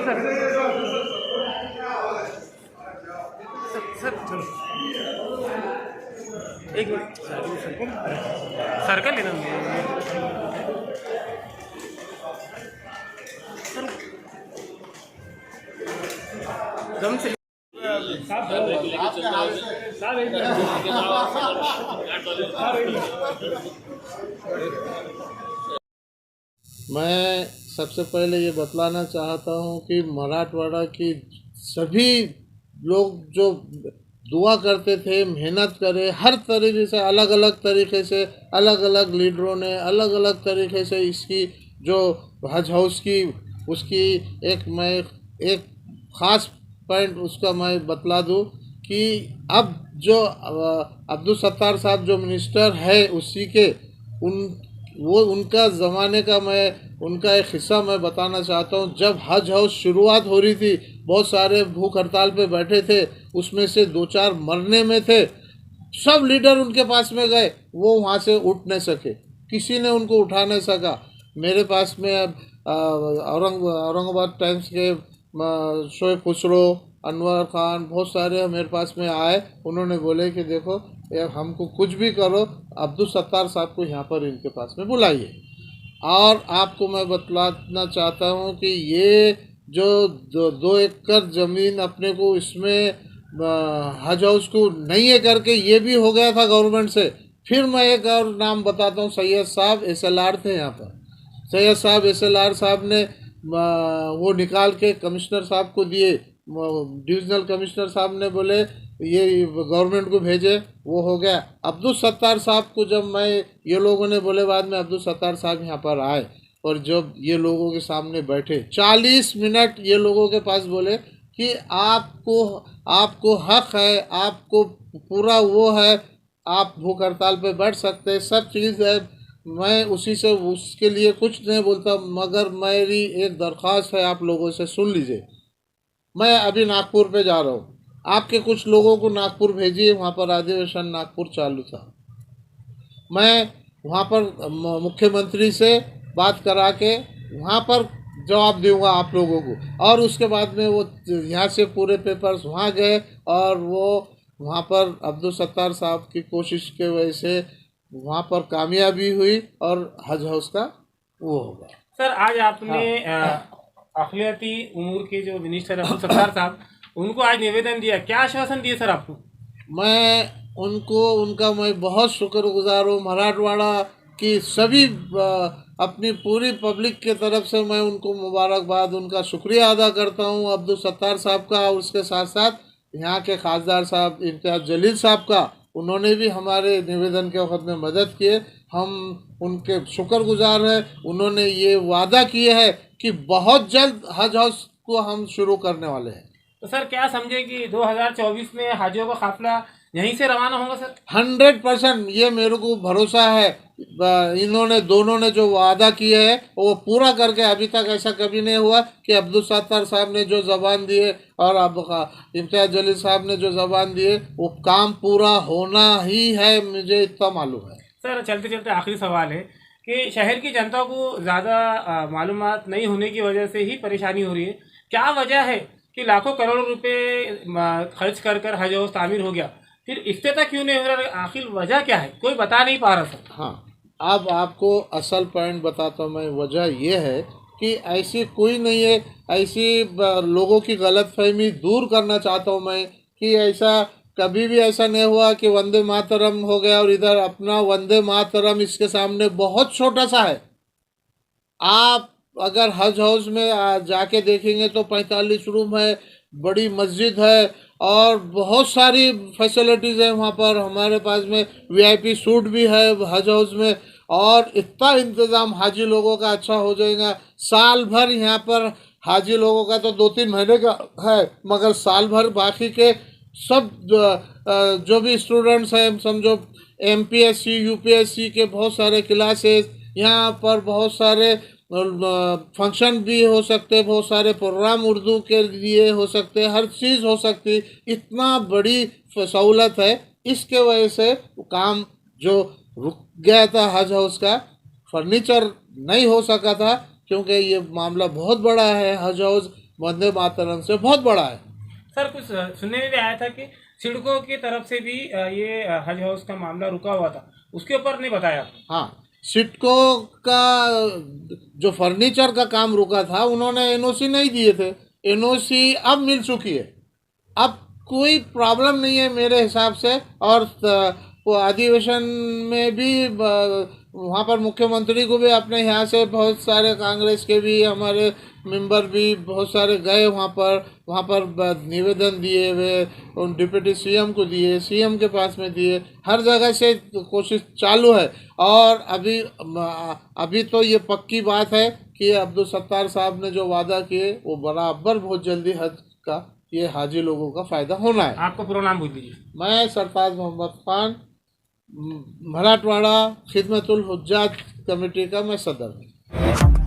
Sir sir चलो एक minute circle लेना सर दम से मैं सबसे पहले ये बतलाना चाहता हूँ कि मराठवाड़ा की सभी लोग जो दुआ करते थे, मेहनत करे, हर तरीके से अलग अलग तरीके से अलग अलग लीडरों ने अलग अलग तरीके से इसकी जो हज हाउस की उसकी मैं एक ख़ास पॉइंट उसका मैं बतला दूँ कि अब जो अब्दुल सत्तार साहब जो मिनिस्टर है उसी के उनका ज़माने का मैं उनका एक हिस्सा मैं बताना चाहता हूँ। जब हज हाउस शुरुआत हो रही थी, बहुत सारे भूख हड़ताल पे बैठे थे, उसमें से 2-4 मरने में थे। सब लीडर उनके पास में गए, वो वहाँ से उठ नहीं सके, किसी ने उनको उठा नहीं सका। मेरे पास में औरंगाबाद टाइम्स के शोएब खुसरो, अनवर खान, बहुत सारे मेरे पास में आए। उन्होंने बोले कि देखो हमको कुछ भी करो, अब्दुल सत्तार साहब को यहाँ पर इनके पास में बुलाइए। और आपको मैं बतलाना चाहता हूँ कि ये जो 2 एकड़ ज़मीन अपने को इसमें हज हाउस को नहीं है करके ये भी हो गया था गवर्नमेंट से। फिर मैं एक और नाम बताता हूँ, सैयद साहब SLR थे यहाँ पर। सैयद साहब SLR साहब ने वो निकाल के कमिश्नर साहब को दिए। डिविजनल कमिश्नर साहब ने बोले ये गवर्नमेंट को भेजे, वो हो गया। अब्दुल सत्तार साहब को जब मैं ये लोगों ने बोले, बाद में अब्दुल सत्तार साहब यहाँ पर आए और जब ये लोगों के सामने बैठे 40 मिनट ये लोगों के पास बोले कि आपको हक है, आपको पूरा वो है, आप भूख हड़ताल पे बैठ सकते हैं, सब चीज़ है। मैं उसी से उसके लिए कुछ नहीं बोलता, मगर मेरी एक दरख्वास्त है, आप लोगों से सुन लीजिए। मैं अभी नागपुर पे जा रहा हूँ, आपके कुछ लोगों को नागपुर भेजिए, वहाँ पर अधिवेशन नागपुर चालू था। मैं वहाँ पर मुख्यमंत्री से बात करा के वहाँ पर जवाब दूंगा आप लोगों को। और उसके बाद में वो यहाँ से पूरे पेपर्स वहाँ गए और वो वहाँ पर अब्दुल सत्तार साहब की कोशिश के वजह से वहाँ पर कामयाबी हुई और हज हाउस का वो हो गया। सर आज आपने अखिलती उमूर के जो मिनिस्टर अब्दुल सत्तार साहब, उनको आज निवेदन दिया, क्या आश्वासन दिए सर आपको? मैं बहुत शुक्रगुजार हूँ। मराठवाड़ा की सभी अपनी पूरी पब्लिक के तरफ से मैं उनको मुबारकबाद, उनका शुक्रिया अदा करता हूँ अब्दुल सत्तार साहब का। और उसके साथ साथ यहाँ के खासदार साहब इम्तियाज़ जलील साहब का, उन्होंने भी हमारे निवेदन के वक्त में मदद किए। हम उनके शुक्रगुजार हैं। उन्होंने ये वादा किया है कि बहुत जल्द हज हाउस को हम शुरू करने वाले हैं। तो सर क्या समझे कि 2024 में हाजियों का काफिला यहीं से रवाना होगा सर? 100% ये मेरे को भरोसा है। इन्होंने दोनों ने जो वादा किए है वो पूरा करके, अभी तक ऐसा कभी नहीं हुआ कि अब्दुल सत्तार साहब ने जो ज़बान दिए और अब इम्तियाज़ जलील साहब ने जो ज़बान दिए, वो काम पूरा होना ही है, मुझे इतना मालूम है। सर चलते चलते आखिरी सवाल है कि शहर की जनता को ज़्यादा मालूमात नहीं होने की वजह से ही परेशानी हो रही है। क्या वजह है कि लाखों करोड़ों रुपए खर्च कर कर हज हाउस तामीर हो गया, फिर इफ्तिताह क्यों नहीं हो रहा? आखिर वजह क्या है, कोई बता नहीं पा रहा सर। हाँ, अब आपको असल पॉइंट बताता हूँ मैं। वजह ये है कि ऐसी कोई नहीं है, ऐसी लोगों की गलतफहमी दूर करना चाहता हूँ मैं कि ऐसा कभी भी ऐसा नहीं हुआ कि वंदे मातरम हो गया और इधर अपना वंदे मातरम इसके सामने बहुत छोटा सा है। आप अगर हज हाउस में जाके देखेंगे तो 45 रूम है, बड़ी मस्जिद है और बहुत सारी फैसिलिटीज़ है वहाँ पर। हमारे पास में VIP सूट भी है हज हाउस में, और इतना इंतज़ाम हाजी लोगों का अच्छा हो जाएगा। साल भर यहाँ पर हाजी लोगों का तो 2-3 महीने का है, मगर साल भर बाकी के सब जो भी स्टूडेंट्स हैं, समझो MPSC UPSC के बहुत सारे क्लासेस यहाँ पर, बहुत सारे फंक्शन भी हो सकते, बहुत सारे प्रोग्राम उर्दू के लिए हो सकते, हर चीज़ हो सकती। इतना बड़ी सहूलत है, इसके वजह से काम जो रुक गया था हज हाउस का, फर्नीचर नहीं हो सका था, क्योंकि ये मामला बहुत बड़ा है। हज हाउस वंदे मातरम से बहुत बड़ा है। सर कुछ सुनने में भी आया था कि सिडको की तरफ से भी ये हज हाउस का मामला रुका हुआ था, उसके ऊपर नहीं बताया। हाँ, सिडको का जो फर्नीचर का काम रुका था, उन्होंने एनओसी नहीं दिए थे, एनओसी अब मिल चुकी है। अब कोई प्रॉब्लम नहीं है मेरे हिसाब से। और वो अधिवेशन में भी वहाँ पर मुख्यमंत्री को भी अपने यहाँ से बहुत सारे कांग्रेस के भी हमारे मेंबर भी बहुत सारे गए वहाँ पर निवेदन दिए हुए, उन डिप्टी सीएम को दिए, सीएम के पास में दिए, हर जगह से कोशिश चालू है। और अभी तो ये पक्की बात है कि अब्दुल सत्तार साहब ने जो वादा किए वो बराबर बहुत जल्दी हज का ये हाजी लोगों का फ़ायदा होना है। आपको पूरा नाम बोल दीजिए। मैं सरफराज मोहम्मद खान, मराठवाड़ा खिदमतुल हुज्जात कमेटी का मैं सदर हूँ।